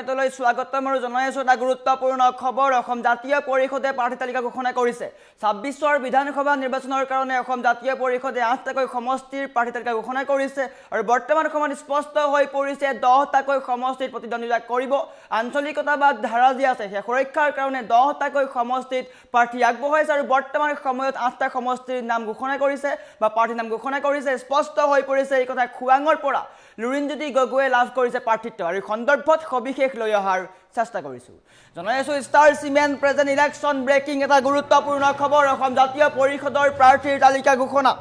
টাইমেটলৈ স্বাগতম আৰু জনাইছো এটা গুৰুত্বপূৰ্ণ খবৰ অসম জাতীয় পৰিষদে প্ৰাৰ্থী তালিকা ঘোষণা কৰিছে ২৬ৰ বিধানসভা নিৰ্বাচনৰ কাৰণে অসম জাতীয় পৰিষদে ৮টাকৈ সমষ্টিৰ প্ৰাৰ্থী তালিকা ঘোষণা কৰিছে আৰু বৰ্তমান সময়ত স্পষ্ট হৈ পৰিছে ১০টাকৈ সমষ্টিত প্ৰতিদ্বন্দ্বিতা কৰিব আঞ্চলিকতাবাদ ধাৰা যি আছে সেই সুৰক্ষাৰ কাৰণে 10টাকৈ সমষ্টিত প্ৰাৰ্থী আগবঢ়াইছে আৰু বৰ্তমান সময়ত ৮টা সমষ্টিৰ নাম ঘোষণা কৰিছে বা প্ৰাৰ্থীৰ নাম ঘোষণা কৰিছে স্পষ্ট হৈ পৰিছে এই কথা খুৱাঙৰ পৰা লুৰিণজ্যোতি গগৈয়ে লাভ কৰিছে প্ৰাৰ্থিত্ব আৰু সন্দৰ্ভত সবিশেষ লৈ অহাৰ চেষ্টা কৰিছো জনাইছো star cement present election breaking এটা গুৰুত্বপূৰ্ণ খবৰ অসম জাতীয় পৰিষদৰ প্ৰাৰ্থীৰ তালিকা ঘোষণা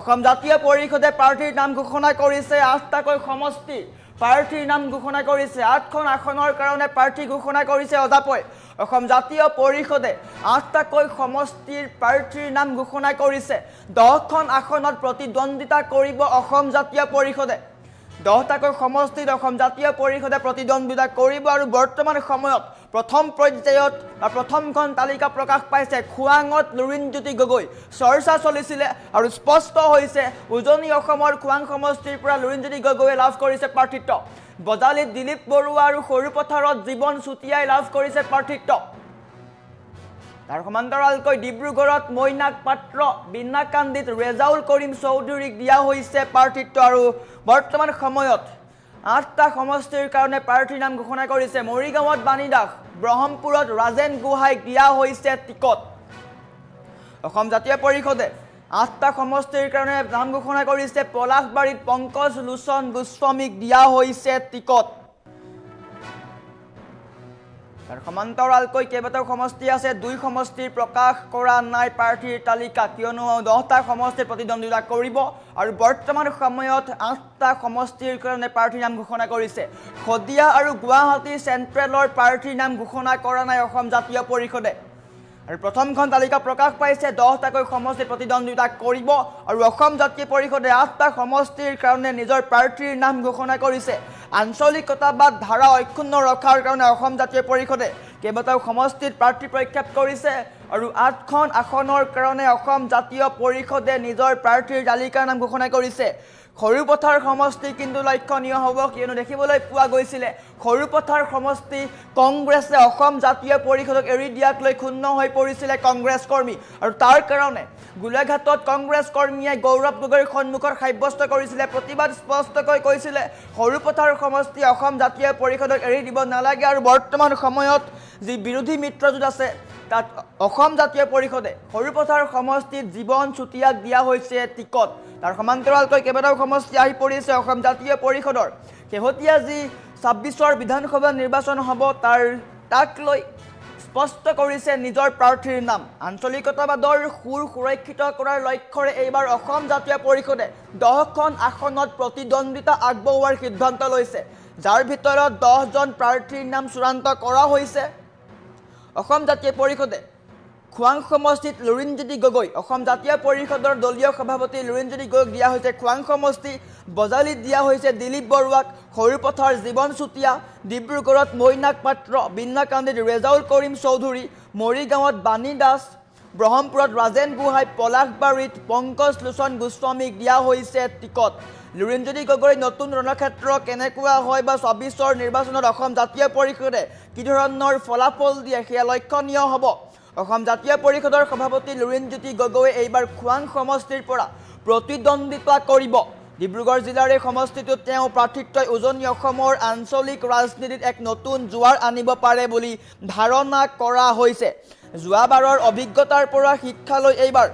অসম জাতীয় পৰিষদে প্ৰাৰ্থীৰ নাম ঘোষণা কৰিছে ৮টাকৈ সমষ্টি প্ৰাৰ্থীৰ নাম ঘোষণা কৰিছে ৮খন আসনৰ কাৰণে প্ৰাৰ্থী ঘোষণা কৰিছে অজাপই অসম জাতীয় পৰিষদে ৮টাকৈ সমষ্টিৰ প্ৰাৰ্থীৰ নাম ঘোষণা কৰিছে ১০খন আসনত প্ৰতিদ্বন্দ্বিতা কৰিব অসম জাতীয় পৰিষদে 10টাকৈ সমষ্টিত অসম জাতীয় পৰিষদে প্ৰতিদ্বন্দ্বিতা কৰিব আৰু বৰ্তমান সময়ত প্ৰথম পৰ্যায়ত বা প্ৰথমখন তালিকা প্ৰকাশ পাইছে খুৱাঙত লুৰিণজ্যোতি গগৈ চৰ্চা চলিছিলে আৰু স্পষ্ট হৈছে উজনি অসমৰ খুৱাং সমষ্টিৰ পৰা লুৰিণজ্যোতি গগৈয়ে লাভ কৰিছে প্ৰাৰ্থিত্ব বজালীত দিলীপ বৰুৱা আৰু সৰুপথাৰত জীৱন চুতীয়াই লাভ কৰিছে প্ৰাৰ্থিত্ব তাৰ সমান্তৰালকৈ ডিব্ৰুগড়ত মৈনাক পাত্ৰ বিনাকান্দিত ৰেজাউল কৰিম চৌধুৰীক দিয়া হৈছে প্ৰাৰ্থিত্ব আৰু বৰ্তমান সময়ত ৮টা সমষ্টিৰ কাৰণে প্ৰাৰ্থীৰ নাম ঘোষণা কৰিছে মৰিগাঁৱত বাণী দাস ব্ৰহ্মপুৰত ৰাজেন গোহাঁইক দিয়া হৈছে টিকট অসম জাতীয় পৰিষদে ৮টা সমষ্টিৰ কাৰণে নাম ঘোষণা কৰিছে পলাশবাৰীত পংকজ লোচন গোস্বামীক দিয়া হৈছে টিকট আৰু সমান্তৰালকৈ কেইবাটাও সমষ্টি আছে ২ সমষ্টিৰ প্ৰকাশ কৰা নাই প্ৰাৰ্থীৰ তালিকা কিয়নো 10টা সমষ্টিত প্ৰতিদ্বন্দ্বিতা কৰিব আৰু বৰ্তমান সময়ত ৮টা সমষ্টিৰ কাৰণে প্ৰাৰ্থীৰ নাম ঘোষণা কৰিছে শদিয়া আৰু গুৱাহাটী চেণ্ট্ৰেলৰ প্ৰাৰ্থীৰ নাম ঘোষণা কৰা নাই অসম জাতীয় পৰিষদে আৰু প্ৰথমখন তালিকা প্ৰকাশ পাইছে 10টাকৈ সমষ্টিত প্ৰতিদ্বন্দ্বিতা কৰিব আৰু অসম জাতীয় পৰিষদে ৮টা সমষ্টিৰ কাৰণে নিজৰ প্ৰাৰ্থীৰ নাম ঘোষণা কৰিছে আঞ্চলিকতাবাদ ধাৰা অক্ষুণ্ণ ৰখাৰ কাৰণে অসম জাতীয় পৰিষদে কেইবাটাও সমষ্টিত প্ৰাৰ্থী প্ৰক্ষেপ কৰিছে আৰু ৮খন আসনৰ কাৰণে অসম জাতীয় পৰিষদে নিজৰ প্ৰাৰ্থীৰ তালিকাৰ নাম ঘোষণা কৰিছে সৰুপথাৰ সমষ্টি কিন্তু লক্ষণীয় হ'ব কিয়নো দেখিবলৈ পোৱা গৈছিলে সৰুপথাৰ সমষ্টি কংগ্ৰেছে অসম জাতীয় পৰিষদক এৰি দিয়াক লৈ ক্ষুণ্ণ হৈ পৰিছিলে কংগ্ৰেছ কৰ্মী আৰু তাৰ কাৰণে গোলাঘাটত কংগ্ৰেছ কৰ্মীয়ে গৌৰৱ গগৈৰ সন্মুখত সাব্যস্ত কৰিছিলে প্ৰতিবাদ স্পষ্টকৈ কৈছিলে সৰুপথাৰ সমষ্টি অসম জাতীয় পৰিষদক এৰি দিব নালাগে আৰু বৰ্তমান সময়ত যি বিৰোধী মিত্ৰজোঁট আছে তাত অসম জাতীয় পৰিষদে সৰুপথাৰ সমষ্টিত জীৱন চুতীয়াক দিয়া হৈছে টিকট তাৰ সমান্তৰালকৈ কেইবাটাও সমষ্টি আহি পৰিছে অসম জাতীয় পৰিষদৰ শেহতীয়া যি ২৬ৰ বিধানসভা নিৰ্বাচন হ'ব তাক লৈ স্পষ্ট কৰিছে নিজৰ প্ৰাৰ্থীৰ নাম আঞ্চলিকতাবাদৰ সুৰ সুৰক্ষিত কৰাৰ লক্ষ্যৰে এইবাৰ অসম জাতীয় পৰিষদে 10খন আসনত প্ৰতিদ্বন্দ্বিতা আগবঢ়োৱাৰ সিদ্ধান্ত লৈছে যাৰ ভিতৰত 10জন প্ৰাৰ্থীৰ নাম চূড়ান্ত কৰা হৈছে অসম জাতীয় পৰিষদে খুৱাং সমষ্টিত লুৰিণজ্যোতি গগৈ অসম জাতীয় পৰিষদৰ দলীয় সভাপতি লুৰিণজ্যোতি গগৈক দিয়া হৈছে খুৱাং সমষ্টি বজালীত দিয়া হৈছে দিলীপ বৰুৱাক সৰুপথাৰ জীৱন চুতীয়া ডিব্ৰুগড়ত মৈনাক পাত্ৰ বিনাকান্দিত ৰেজাউল কৰিম চৌধুৰী মৰিগাঁৱত বাণী দাস ব্ৰহ্মপুৰত ৰাজেন গোহাঁই পলাশবাৰীত পংকজ লোচন গোস্বামীক দিয়া হৈছে টিকট লুৰিণজ্যোতি গগৈৰ নতুন ৰণক্ষেত্ৰ কেনেকুৱা হয় বা ২৬ৰ নিৰ্বাচনত অসম জাতীয় পৰিষদে কি ধৰণৰ ফলাফল দিয়ে সেয়া লক্ষণীয় হ'ব অসম জাতীয় পৰিষদৰ সভাপতি লুৰিণজ্যোতি গগৈয়ে এইবাৰ খুৱাং সমষ্টিৰ পৰা প্ৰতিদ্বন্দ্বিতা কৰিব ডিব্ৰুগড় জিলাৰ এই সমষ্টিটোত তেওঁ প্ৰাৰ্থিত্বই উজনি অসমৰ আঞ্চলিক ৰাজনীতিত এক নতুন জোৱাৰ আনিব পাৰে বুলি ধাৰণা কৰা হৈছে যোৱাবাৰৰ অভিজ্ঞতাৰ পৰা শিক্ষা লৈ এইবাৰ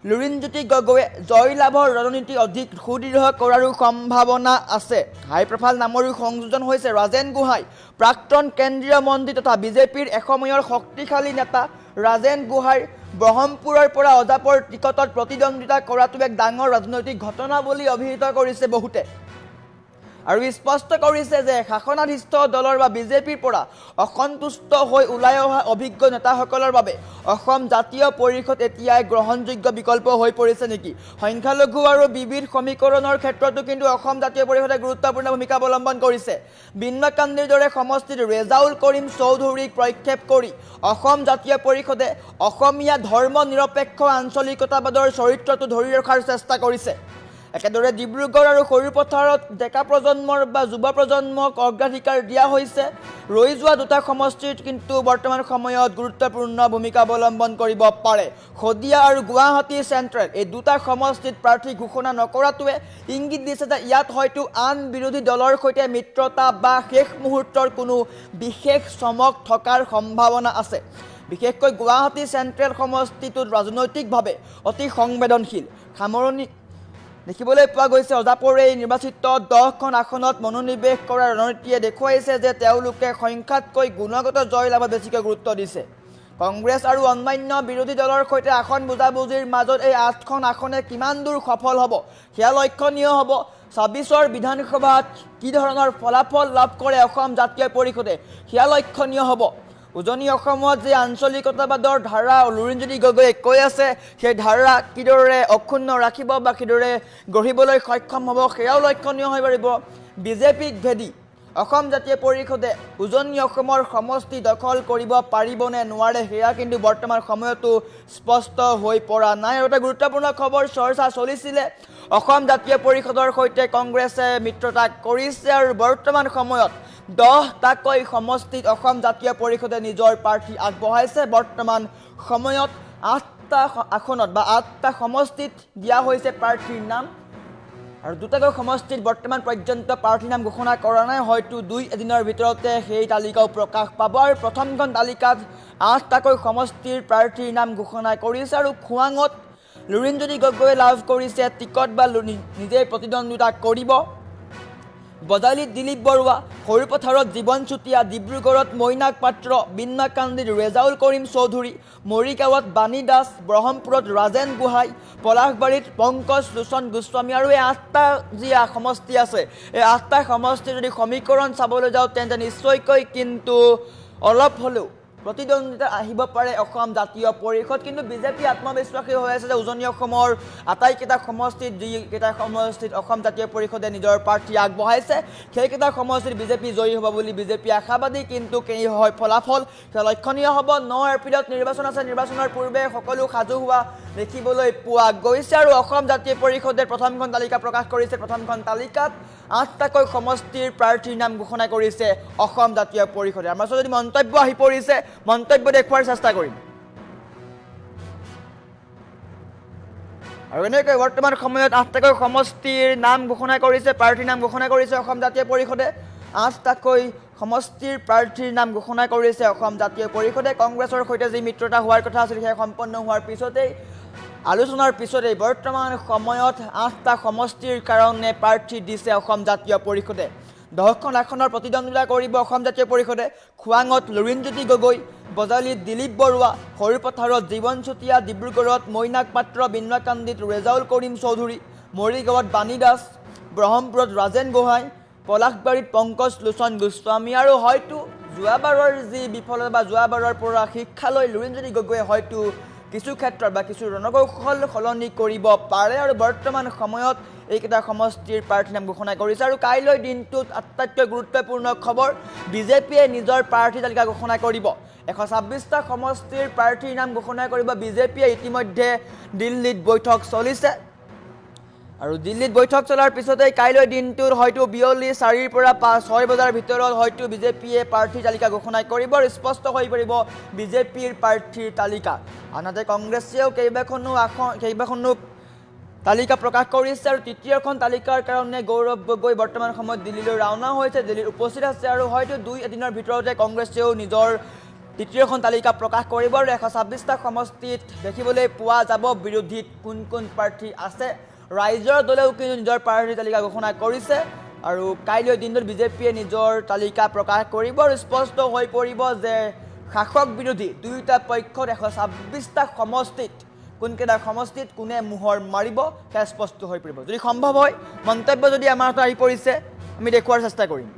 লুৰিণজ্যোতি গগৈয়ে জয়লাভৰ ৰণনীতি অধিক সুদৃঢ় কৰাৰো সম্ভাৱনা আছে হাই প্ৰফাইল নামৰো সংযোজন হৈছে ৰাজেন গোহাঁই প্ৰাক্তন কেন্দ্ৰীয় মন্ত্ৰী তথা বিজেপিৰ এসময়ৰ শক্তিশালী নেতা ৰাজেন গোহাঁইৰ ব্ৰহ্মপুৰৰ পৰা অজাপৰ টিকটত প্ৰতিদ্বন্দ্বিতা কৰাটো এক ডাঙৰ ৰাজনৈতিক ঘটনা বুলি অভিহিত কৰিছে বহুতে আৰু স্পষ্ট কৰিছে যে শাসনাধিষ্ঠ দলৰ বা বিজেপিৰ পৰা অসন্তুষ্ট হৈ ওলাই অহা অভিজ্ঞ নেতাসকলৰ বাবে অসম জাতীয় পৰিষদ এতিয়াই গ্ৰহণযোগ্য বিকল্প হৈ পৰিছে নেকি সংখ্যালঘু আৰু বিবিধ সমীকৰণৰ ক্ষেত্ৰতো কিন্তু অসম জাতীয় পৰিষদে গুৰুত্বপূৰ্ণ ভূমিকা অৱলম্বন কৰিছে বিনাকান্দিৰ দৰে সমষ্টিত ৰেজাউল কৰিম চৌধুৰীক প্ৰক্ষেপ কৰি অসম জাতীয় পৰিষদে অসমীয়া ধৰ্ম নিৰপেক্ষ আঞ্চলিকতাবাদৰ চৰিত্ৰটো ধৰি ৰখাৰ চেষ্টা কৰিছে একেদৰে ডিব্ৰুগড় আৰু সৰুপথাৰত ডেকা প্ৰজন্মৰ বা যুৱ প্ৰজন্মক অগ্ৰাধিকাৰ দিয়া হৈছে। ৰৈ যোৱা দুটা সমষ্টিত কিন্তু বৰ্তমান সময়ত গুৰুত্বপূৰ্ণ ভূমিকা অৱলম্বন কৰিব পাৰে। শদিয়া আৰু গুৱাহাটী চেণ্ট্ৰেল এই দুটা সমষ্টিত প্ৰাৰ্থী ঘোষণা নকৰাটোৱে ইংগিত দিছে যে ইয়াত হয়তো আন বিৰোধী দলৰ সৈতে মিত্ৰতা বা শেষ মুহূৰ্তৰ কোনো বিশেষ চমক থকাৰ সম্ভাৱনা আছে। বিশেষকৈ গুৱাহাটী চেণ্ট্ৰেল সমষ্টিটোত ৰাজনৈতিকভাৱে অতি সংবেদনশীল। সামৰণি দেখিবলৈ পোৱা গৈছে অজাপৰে নিৰ্বাচিত 10খন আসনত মনোনিৱেশ কৰাৰ ৰণনীতিয়ে দেখুৱাইছে যে তেওঁলোকে সংখ্যাতকৈ গুণগত জয় লাভত বেছিকৈ গুৰুত্ব দিছে। কংগ্ৰেছ আৰু অন্যান্য বিৰোধী দলৰ সৈতে আসন বুজাবুজিৰ মাজত এই 8খন আসনে কিমান দূৰ সফল হ'ব সেয়া লক্ষণীয় হ'ব। 26ৰ বিধানসভাত কি ধৰণৰ ফলাফল লাভ কৰে অসম জাতীয় পৰিষদে সেয়া লক্ষণীয় হ'ব। উজনি অসমত যে আঞ্চলিকতাবাদৰ ধাৰা লুৰিণজ্যোতি গগৈয়ে কৈ আছে সেই ধাৰা কিদৰে অক্ষুণ্ণ ৰাখিব বা কিদৰে গঢ়িবলৈ সক্ষম হ'ব সেয়াও লক্ষণীয় হৈ পৰিব। বিজেপিক ভেদি অসম জাতীয় পৰিষদে উজনি অসমৰ সমষ্টি দখল কৰিব পাৰিবনে নোৱাৰে সেয়া কিন্তু বৰ্তমান সময়তো স্পষ্ট হৈ পৰা নাই। আৰু এটা গুৰুত্বপূৰ্ণ খবৰ চৰ্চা চলিছিলে অসম জাতীয় পৰিষদৰ সৈতে কংগ্ৰেছে মিত্ৰতা কৰিছে আৰু বৰ্তমান সময়ত 10টাকৈ সমষ্টিত অসম জাতীয় পৰিষদে নিজৰ প্ৰাৰ্থী আগবঢ়াইছে। বৰ্তমান সময়ত 8টা আসনত বা 8টা সমষ্টিত দিয়া হৈছে প্ৰাৰ্থীৰ নাম আৰু দুটাকৈ সমষ্টিত বৰ্তমান পৰ্যন্ত প্ৰাৰ্থীৰ নাম ঘোষণা কৰা নাই। হয়তো 2 এদিনৰ ভিতৰতে সেই তালিকাও প্ৰকাশ পাব আৰু প্ৰথমখন তালিকাত 8টাকৈ সমষ্টিৰ প্ৰাৰ্থীৰ নাম ঘোষণা কৰিছে আৰু খোৱাঙত লুৰিণজ্যোতি গগৈয়ে লাভ কৰিছে টিকট বা নিজেই প্ৰতিদ্বন্দ্বিতা কৰিব। বজালীত দিলীপ বৰুৱা, সৰুপথাৰত জীৱন চুতীয়া, ডিব্ৰুগড়ত মৈনাক পাত্ৰ, বিন্নাকান্দিত ৰেজাউল কৰিম চৌধুৰী, মৰিগাঁৱত বাণী দাস, ব্ৰহ্মপুৰত ৰাজেন গোহাঁই, পলাশবাৰীত পংকজ লোচন গোস্বামী আৰু এই 8টা যি সমষ্টি আছে এই 8টা সমষ্টিৰ যদি সমীকৰণ চাবলৈ যাওঁ তেন্তে নিশ্চয়কৈ কিন্তু অলপ হ'লেও প্ৰতিদ্বন্দ্বিতা আহিব পাৰে অসম জাতীয় পৰিষদ। কিন্তু বিজেপি আত্মবিশ্বাসী হৈ আছে যে উজনি অসমৰ আটাইকেইটা সমষ্টিত যিকেইটা সমষ্টিত অসম জাতীয় পৰিষদে নিজৰ প্ৰাৰ্থী আগবঢ়াইছে সেইকেইটা সমষ্টিত বিজেপি জয়ী হ'ব বুলি বিজেপি আশাবাদী। কিন্তু কি হয় ফলাফল লক্ষণীয় হ'ব। 9 এপ্ৰিলত নিৰ্বাচন আছে। নিৰ্বাচনৰ পূৰ্বে সকলো সাজু হোৱা দেখিবলৈ পোৱা গৈছে আৰু অসম জাতীয় পৰিষদে প্ৰথমখন তালিকা প্ৰকাশ কৰিছে। প্ৰথমখন তালিকাত 8টাকৈ সমষ্টিৰ প্ৰাৰ্থীৰ নাম ঘোষণা কৰিছে অসম জাতীয় পৰিষদে। আমাৰ ওচৰত যদি মন্তব্য আহি পৰিছে মন্তব্য দেখুৱাৰ চেষ্টা কৰিম। আৰু এনেকৈ বৰ্তমান সময়ত 8টাকৈ সমষ্টিৰ নাম ঘোষণা কৰিছে প্ৰাৰ্থীৰ নাম ঘোষণা কৰিছে অসম জাতীয় পৰিষদে। 8টাকৈ সমষ্টিৰ প্ৰাৰ্থীৰ নাম ঘোষণা কৰিছে অসম জাতীয় পৰিষদে। কংগ্ৰেছৰ সৈতে যি মিত্ৰতা হোৱাৰ কথা আছিল সেয়া সম্পন্ন হোৱাৰ পিছতেই আলোচনাৰ পিছতেই বৰ্তমান সময়ত 8টা সমষ্টিৰ কাৰণে প্ৰাৰ্থী দিছে অসম জাতীয় পৰিষদে। 10খন আসনৰ প্ৰতিদ্বন্দ্বিতা কৰিব অসম জাতীয় পৰিষদে। খোৱাঙত লুৰিণজ্যোতি গগৈ, বজালীত দিলীপ বৰুৱা, সৰুপথাৰত জীৱন চুতীয়া, ডিব্ৰুগড়ত মৈনাক পাত্ৰ, বিন্নাকান্দিত ৰেজাউল কৰিম চৌধুৰী, মৰিগাঁৱত বাণী দাস, ব্ৰহ্মপুৰত ৰাজেন গোহাঁই, পলাশবাৰীত পংকজ লোচন গোস্বামী আৰু হয়তো যোৱাবাৰৰ যি বিফলতা বা যোৱাবাৰৰ পৰা শিক্ষা লৈ লুৰিণজ্যোতি গগৈয়ে হয়তো কিছু ক্ষেত্ৰত বা কিছু ৰণকৌশল সলনি কৰিব পাৰে আৰু বৰ্তমান সময়ত এইকেইটা সমষ্টিৰ প্ৰাৰ্থীৰ নাম ঘোষণা কৰিছে। আৰু কাইলৈ দিনটোত আটাইতকৈ গুৰুত্বপূৰ্ণ খবৰ বিজেপিয়ে নিজৰ প্ৰাৰ্থী তালিকা ঘোষণা কৰিব। 126টা সমষ্টিৰ প্ৰাৰ্থীৰ নাম ঘোষণা কৰিব বিজেপিয়ে। ইতিমধ্যে দিল্লীত বৈঠক চলিছে আৰু দিল্লীত বৈঠক চলাৰ পিছতেই কাইলৈ দিনটোত হয়তো বিয়লি 4ৰ পৰা 6 বজাৰ ভিতৰত হয়তো বিজেপিয়ে প্ৰাৰ্থী তালিকা ঘোষণা কৰিব আৰু স্পষ্ট হৈ পৰিব বিজেপিৰ প্ৰাৰ্থীৰ তালিকা। আনহাতে কংগ্ৰেছেও কেইবাখনো তালিকা প্ৰকাশ কৰিছে আৰু তৃতীয়খন তালিকাৰ কাৰণে গৌৰৱ গগৈ বৰ্তমান সময়ত দিল্লীলৈ ৰাওনা হৈছে, দিল্লীত উপস্থিত আছে আৰু হয়তো 2 এদিনৰ ভিতৰতে কংগ্ৰেছেও নিজৰ তৃতীয়খন তালিকা প্ৰকাশ কৰিব আৰু 126টা সমষ্টিত দেখিবলৈ পোৱা যাব বিৰোধীত কোন কোন প্ৰাৰ্থী আছে। ৰাইজৰ দলেও কিন্তু নিজৰ প্ৰাৰ্থী তালিকা ঘোষণা কৰিছে আৰু কাইলৈ দিনটোত বিজেপিয়ে নিজৰ তালিকা প্ৰকাশ কৰিব আৰু স্পষ্ট হৈ পৰিব যে শাসক বিৰোধী দুয়োটা পক্ষত 126টা সমষ্টিত কোনকেইটা সমষ্টিত কোনে মোহৰ মাৰিব সেয়া স্পষ্ট হৈ পৰিব। যদি সম্ভৱ হয় মন্তব্য যদি আমাৰ হাতত আহি পৰিছে আমি দেখুৱাৰ চেষ্টা কৰিম।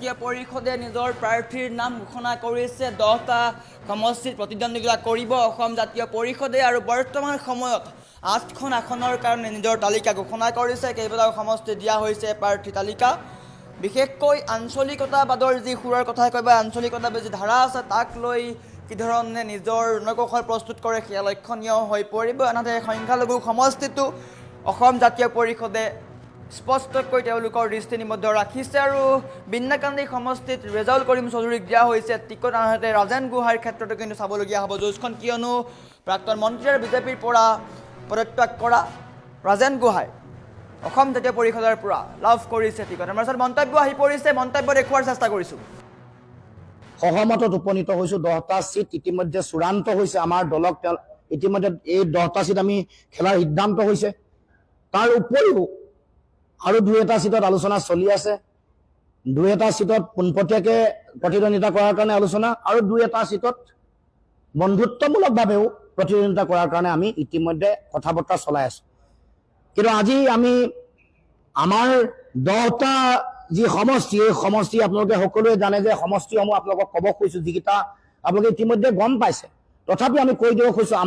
জাতীয় পৰিষদে নিজৰ প্ৰাৰ্থীৰ নাম ঘোষণা কৰিছে 10টা সমষ্টিত প্ৰতিদ্বন্দ্বিতা কৰিব অসম জাতীয় পৰিষদে আৰু বৰ্তমান সময়ত 8খন আসনৰ কাৰণে নিজৰ তালিকা ঘোষণা কৰিছে কেইবাটাও সমষ্টি দিয়া হৈছে প্ৰাৰ্থী তালিকা বিশেষকৈ আঞ্চলিকতাবাদৰ যি সুৰৰ কথা কয় আঞ্চলিকতাবাদৰ যি ধাৰা আছে তাক লৈ কি ধৰণে নিজৰ ৰণকৌশল প্ৰস্তুত কৰে সেয়া লক্ষণীয় হৈ পৰিব আনহাতে সংখ্যালঘু সমষ্টিটো অসম জাতীয় পৰিষদে স্পষ্টকৈ তেওঁলোকৰ দৃষ্টি নিবদ্ধ ৰাখিছে আৰু বিন্নাকান্দি সমষ্টিত ৰেজাউল কৰিম চৌধুৰীক দিয়া হৈছে টিকট আনহাতে ৰাজেন গোহাঁইৰ ক্ষেত্ৰতো কিন্তু চাবলগীয়া হ'ব যুঁজখন কিয়নো প্ৰাক্তন মন্ত্ৰী আৰু বিজেপিৰ পৰা পদত্যাগ কৰা ৰাজেন গোহাঁই অসম জাতীয় পৰিষদৰ পৰা লাভ কৰিছে টিকট আমাৰ ওচৰত মন্তব্য আহি পৰিছে মন্তব্য দেখুৱাৰ চেষ্টা কৰিছোঁ সহমতত উপনীত হৈছোঁ 10টা সিট ইতিমধ্যে চূড়ান্ত হৈছে আমাৰ দলক ইতিমধ্যে এই 10টা সিট আমি খেলাৰ সিদ্ধান্ত হৈছে তাৰ উপৰিও আৰু 2এটা সিটত আলোচনা চলি আছে 2এটা সিটত পোনপটীয়াকৈ প্ৰতিদ্বন্দ্বিতা কৰাৰ কাৰণে আলোচনা আৰু 2এটা সিটত বন্ধুত্বমূলকভাৱেও প্ৰতিদ্বন্দ্বিতা কৰাৰ কাৰণে আমি ইতিমধ্যে কথা বতৰা চলাই আছোঁ কিন্তু আজি আমি আমাৰ 10টা যি সমষ্টি এই সমষ্টি আপোনালোকে সকলোৱে জানে যে সমষ্টিসমূহ আপোনালোকক ক'ব খুজিছোঁ যিকেইটা আপোনালোকে ইতিমধ্যে গম পাইছে তথাপি আমি কৈ দিব খুজিছোঁ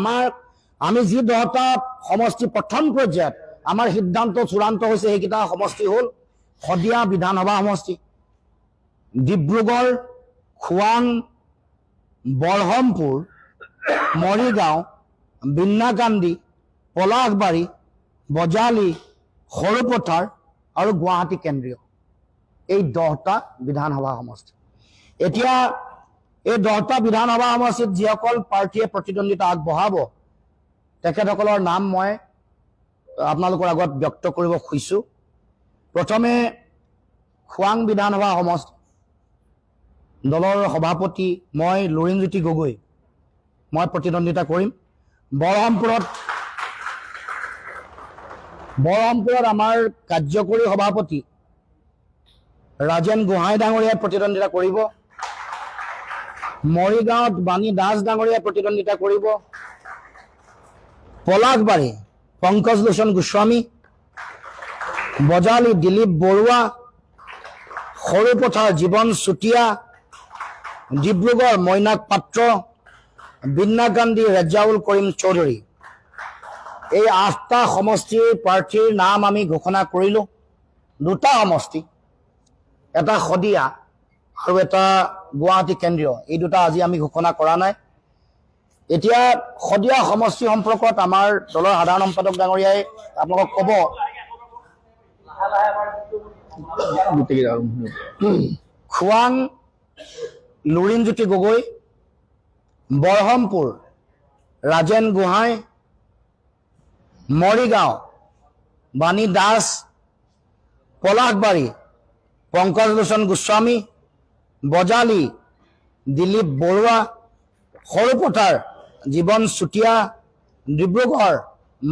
আমি যি 10টা সমষ্টি প্ৰথম পৰ্যায়ত আমাৰ সিদ্ধান্ত চূড়ান্ত হৈছে সেইকেইটা সমষ্টি হ'ল শদিয়া বিধানসভা সমষ্টি ডিব্ৰুগড় খোৱাং বৰহমপুৰ মৰিগাঁও বিন্নাকান্দি পলাশবাৰী বজালি সৰুপথাৰ আৰু গুৱাহাটী কেন্দ্ৰীয় এই 10টা বিধানসভা সমষ্টি এতিয়া এই 10টা বিধানসভা সমষ্টিত যিসকল প্ৰাৰ্থীয়ে প্ৰতিদ্বন্দ্বিতা আগবঢ়াব তেখেতসকলৰ নাম মই আপোনালোকৰ আগত ব্যক্ত কৰিব খুজিছোঁ প্ৰথমে খোৱাং বিধানসভা সমষ্টি দলৰ সভাপতি মই লুৰিণজ্যোতি গগৈ মই প্ৰতিদ্বন্দ্বিতা কৰিম বৰহমপুৰত আমাৰ কাৰ্যকৰী সভাপতি ৰাজেন গোহাঁই ডাঙৰীয়াই প্ৰতিদ্বন্দ্বিতা কৰিব মৰিগাঁৱত বাণী দাস ডাঙৰীয়াই প্ৰতিদ্বন্দ্বিতা কৰিব পলাশবাৰী পংকজ লোচন গোস্বামী বজালি দিলীপ বৰুৱা সৰুপথাৰ জীৱন চুতীয়া ডিব্ৰুগড় মইনাক পাত্ৰ বিন্নাকান্দি ৰেজাউল কৰিম চৌধুৰী এই 8টা সমষ্টিৰ প্ৰাৰ্থীৰ নাম আমি ঘোষণা কৰিলোঁ 2টা সমষ্টি এটা শদিয়া আৰু এটা গুৱাহাটী কেন্দ্ৰীয় এই 2টা আজি আমি ঘোষণা কৰা নাই এতিয়া শদিয়া সমষ্টি সম্পৰ্কত আমাৰ দলৰ সাধাৰণ সম্পাদক ডাঙৰীয়াই আপোনালোকক ক'ব খোৱাং লুৰিণজ্যোতি গগৈ বৰহমপুৰ ৰাজেন গোহাঁই মৰিগাঁও বাণী দাস পলাশবাৰী পংকজ লোচন গোস্বামী বজালি দিলীপ বৰুৱা সৰুপথাৰ জীৱন চুতীয়া ডিব্ৰুগড়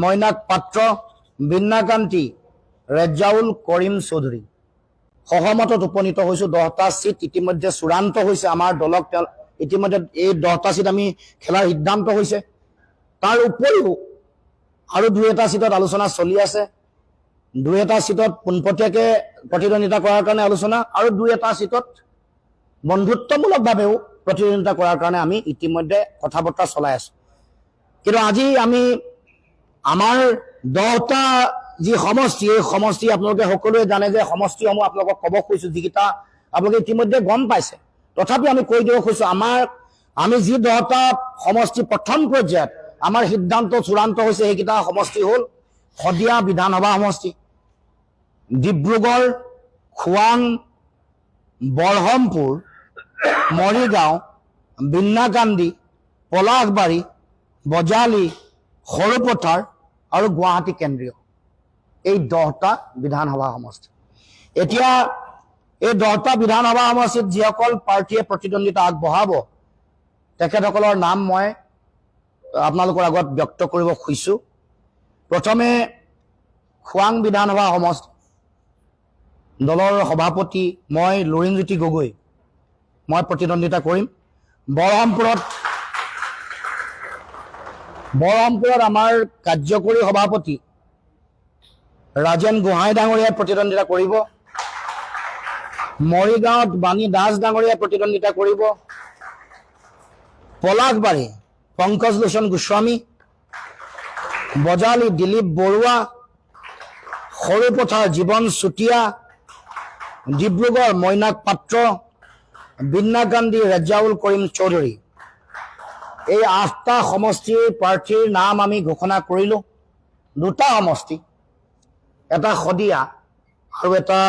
মইনাক পাত্ৰ বিন্নাকান্তি ৰেজাউল কৰিম চৌধুৰী সহমতত উপনীত হৈছোঁ 10টা সিট ইতিমধ্যে চূড়ান্ত হৈছে আমাৰ দলক ইতিমধ্যে এই 10টা সিট আমি খেলাৰ সিদ্ধান্ত হৈছে তাৰ উপৰিও আৰু 2এটা সিটত আলোচনা চলি আছে 2এটা সিটত পোনপটীয়াকৈ প্ৰতিদ্বন্দ্বিতা কৰাৰ কাৰণে আলোচনা আৰু 2এটা সিটত বন্ধুত্বমূলকভাৱেও প্ৰতিদ্বন্দ্বিতা কৰাৰ কাৰণে আমি ইতিমধ্যে কথা বতৰা চলাই আছোঁ কিন্তু আজি আমি আমাৰ 10টা যি সমষ্টি এই সমষ্টি আপোনালোকে সকলোৱে জানে যে সমষ্টিসমূহ আপোনালোকক ক'ব খুজিছোঁ যিকেইটা আপোনালোকে ইতিমধ্যে গম পাইছে তথাপি আমি কৈ দিব খুজিছোঁ আমি যি 10টা সমষ্টি প্ৰথম পৰ্যায়ত আমাৰ সিদ্ধান্ত চূড়ান্ত হৈছে সেইকেইটা সমষ্টি হ'ল শদিয়া বিধানসভা সমষ্টি ডিব্ৰুগড় খোৱাং বৰহমপুৰ মৰিগাঁও বিন্নাকান্দি পলাশবাৰী বজালি সৰুপথাৰ আৰু গুৱাহাটী কেন্দ্ৰীয় এই 10টা বিধানসভা সমষ্টি এতিয়া এই 10টা বিধানসভা সমষ্টিত যিসকল প্ৰাৰ্থীয়ে প্ৰতিদ্বন্দ্বিতা আগবঢ়াব তেখেতসকলৰ নাম মই আপোনালোকৰ আগত ব্যক্ত কৰিব খুজিছোঁ প্ৰথমে খোৱাং বিধানসভা সমষ্টি দলৰ সভাপতি মই লুৰিণজ্যোতি গগৈ মই প্ৰতিদ্বন্দ্বিতা কৰিম বৰহমপুৰত আমাৰ কাৰ্যকৰী সভাপতি ৰাজেন গোহাঁই ডাঙৰীয়াই প্ৰতিদ্বন্দ্বিতা কৰিব মৰিগাঁৱত বাণী দাস ডাঙৰীয়াই প্ৰতিদ্বন্দ্বিতা কৰিব। পলাশবাৰী পংকজ লোচন গোস্বামী, বজালী দিলীপ বৰুৱা, সৰুপথাৰ জীৱন চুতীয়া, ডিব্ৰুগড় মইনাক পাত্ৰ, বিন্নাকান্দি ৰেজাউল কৰিম চৌধুৰী। এই 8টা সমষ্টিৰ প্ৰাৰ্থীৰ নাম আমি ঘোষণা কৰিলোঁ। 2টা সমষ্টি, এটা শদিয়া আৰু এটা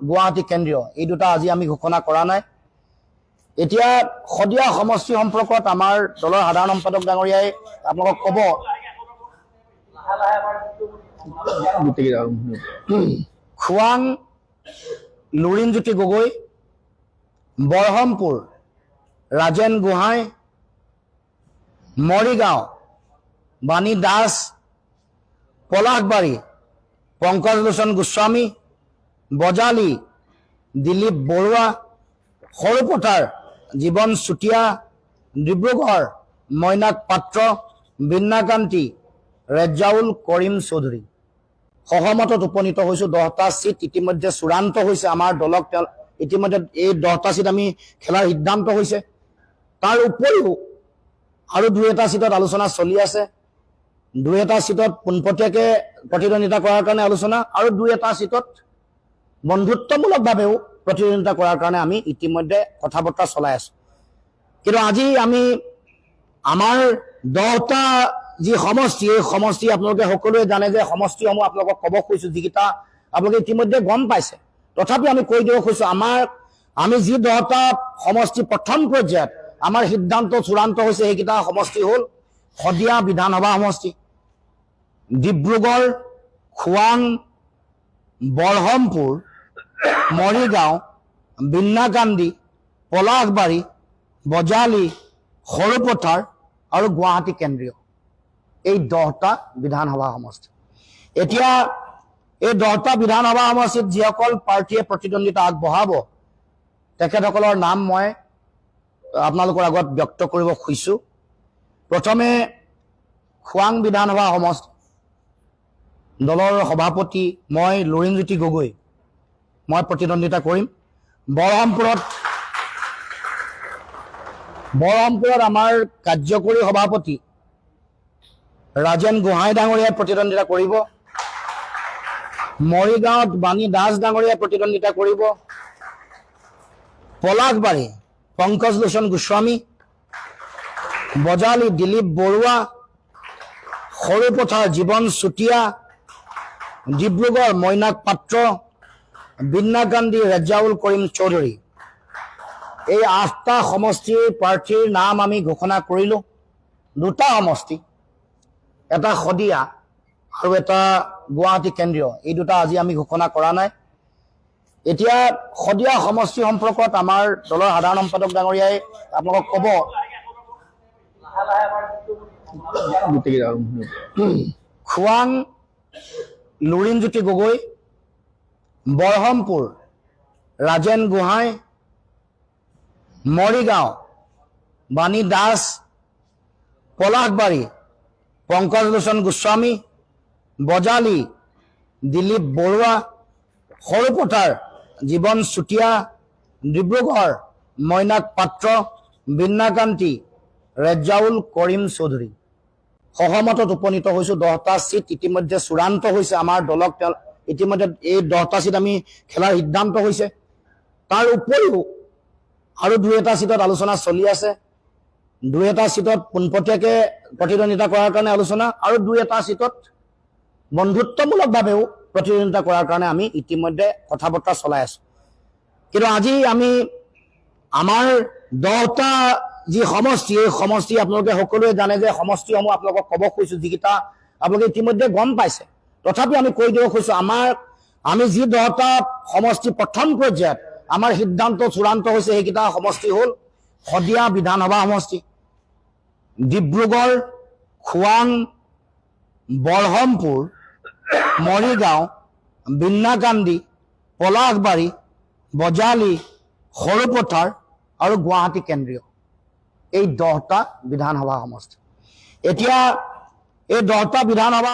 গুৱাহাটী কেন্দ্ৰীয়, এই 2টা আজি আমি ঘোষণা কৰা নাই। এতিয়া শদিয়া সমষ্টি সম্পৰ্কত আমাৰ দলৰ সাধাৰণ সম্পাদক ডাঙৰীয়াই আপোনালোকক ক'ব। খোৱাং লুৰিণজ্যোতি গগৈ, বৰহমপুৰ ৰাজেন গোহাঁই, মৰিগাঁও বাণী দাস, পলাশবাৰী পংকজ লোচন গোস্বামী, বজালী দিলীপ বৰুৱা, সৰুপথাৰ জীৱন চুতীয়া, ডিব্ৰুগড় মইনাক পাত্ৰ, বিন্নাকান্তি ৰেজাউল কৰিম চৌধুৰী। সহমতত উপনীত হৈছোঁ। 10টা চিট ইতিমধ্যে চূড়ান্ত হৈছে। আমাৰ দলক ইতিমধ্যে এই 10টা চিট আমি খেলাৰ সিদ্ধান্ত হৈছে। তাৰ উপৰিও আৰু 2-এটা চিটত আলোচনা চলি আছে। 2-এটা চিটত পোনপটীয়াকৈ প্ৰতিদ্বন্দ্বিতা কৰাৰ কাৰণে আলোচনা, আৰু 2-এটা চিটত বন্ধুত্বমূলকভাৱেও প্ৰতিদ্বন্দ্বিতা কৰাৰ কাৰণে আমি ইতিমধ্যে কথা বতৰা চলাই আছোঁ। কিন্তু আজি আমি আমাৰ 10টা যি সমষ্টি, এই সমষ্টি আপোনালোকে সকলোৱে জানে যে সমষ্টিসমূহ আপোনালোকক ক'ব খুজিছোঁ, যিকেইটা আপোনালোকে ইতিমধ্যে গম পাইছে। তথাপি আমি কৈ দিব খুজিছোঁ, আমি যি 10টা সমষ্টি প্ৰথম পৰ্যায়ত আমাৰ সিদ্ধান্ত চূড়ান্ত হৈছে, সেইকেইটা সমষ্টি হ'ল শদিয়া বিধানসভা সমষ্টি, ডিব্ৰুগড়, খোৱাং, বৰহমপুৰ, মৰিগাঁও, বিন্নাকান্দি, পলাশবাৰী, বজালী, সৰুপথাৰ আৰু গুৱাহাটী কেন্দ্ৰীয়, এই 10টা বিধানসভা সমষ্টি। এতিয়া এই 10টা বিধানসভা সমষ্টিত যিসকল প্ৰাৰ্থীয়ে প্ৰতিদ্বন্দ্বিতা আগবঢ়াব, তেখেতসকলৰ নাম মই আপোনালোকৰ আগত ব্যক্ত কৰিব খুজিছোঁ। প্ৰথমে খোৱাং বিধানসভা সমষ্টি, দলৰ সভাপতি মই লুৰিণজ্যোতি গগৈ, মই প্ৰতিদ্বন্দ্বিতা কৰিম। বৰহমপুৰত আমাৰ কাৰ্যকৰী সভাপতি ৰাজেন গোহাঁই ডাঙৰীয়াই প্ৰতিদ্বন্দ্বিতা কৰিব। মৰিগাঁৱত বাণী দাস ডাঙৰীয়াই প্ৰতিদ্বন্দ্বিতা কৰিব। পলাশবাৰী পংকজ লোচন গোস্বামী, বজালী দিলীপ বৰুৱা, সৰুপথাৰ জীৱন চুতীয়া, ডিব্ৰুগড় মইনাক পাত্ৰ, বিন্নাকান্দি ৰেজাউল কৰিম চৌধুৰী। এই 8টা সমষ্টিৰ প্ৰাৰ্থীৰ নাম আমি ঘোষণা কৰিলোঁ। 2টা সমষ্টি, এটা শদিয়া আৰু এটা গুৱাহাটী কেন্দ্ৰীয়, এই 2টা আজি আমি ঘোষণা কৰা নাই। এতিয়া শদিয়া সমষ্টি সম্পৰ্কত আমাৰ দলৰ সাধাৰণ সম্পাদক ডাঙৰীয়াই আপোনালোকক ক'ব। খোৱাং লুৰিণজ্যোতি গগৈ, বৰহমপুৰ ৰাজেন গোহাঁই, মৰিগাঁও বাণী দাস, পলাশবাৰী পংকজ লোচন গোস্বামী, বজালী দিলীপ বৰুৱা, সৰুপথাৰ জীৱন চুতীয়া, ডিব্ৰুগড় মইনাক পাত্ৰ, বিন্নাকান্তি ৰেজাউল কৰিম চৌধুৰী। সহমতত উপনীত হৈছোঁ। 10টা চিট ইতিমধ্যে চূড়ান্ত হৈছে। আমাৰ দলক ইতিমধ্যে এই 10টা চিট আমি খেলাৰ সিদ্ধান্ত হৈছে। তাৰ উপৰিও আৰু 2-এটা চিটত আলোচনা চলি আছে। 2-এটা চিটত পোনপটীয়াকৈ প্ৰতিদ্বন্দ্বিতা কৰাৰ কাৰণে আলোচনা, আৰু 2-এটা চিটত বন্ধুত্বমূলকভাৱেও প্ৰতিদ্বন্দ্বিতা কৰাৰ কাৰণে আমি ইতিমধ্যে কথা বতৰা চলাই আছোঁ। কিন্তু আজি আমি আমাৰ 10টা যি সমষ্টি, এই সমষ্টি আপোনালোকে সকলোৱে জানে যে সমষ্টিসমূহ আপোনালোকক ক'ব খুজিছোঁ, যিকেইটা আপোনালোকে ইতিমধ্যে গম পাইছে। তথাপি আমি কৈ দিব খুজিছোঁ, আমি যি 10টা সমষ্টি প্ৰথম পৰ্যায়ত আমাৰ সিদ্ধান্ত চূড়ান্ত হৈছে, সেইকেইটা সমষ্টি হ'ল শদিয়া বিধানসভা সমষ্টি, ডিব্ৰুগড়, খোৱাং, বৰহমপুৰ, মৰিগাঁও, বিন্নাকান্দি, পলাশবাৰী, বজালী, সৰুপথাৰ আৰু গুৱাহাটী কেন্দ্ৰীয়, এই 10টা বিধানসভা সমষ্টি। এতিয়া এই 10টা বিধানসভা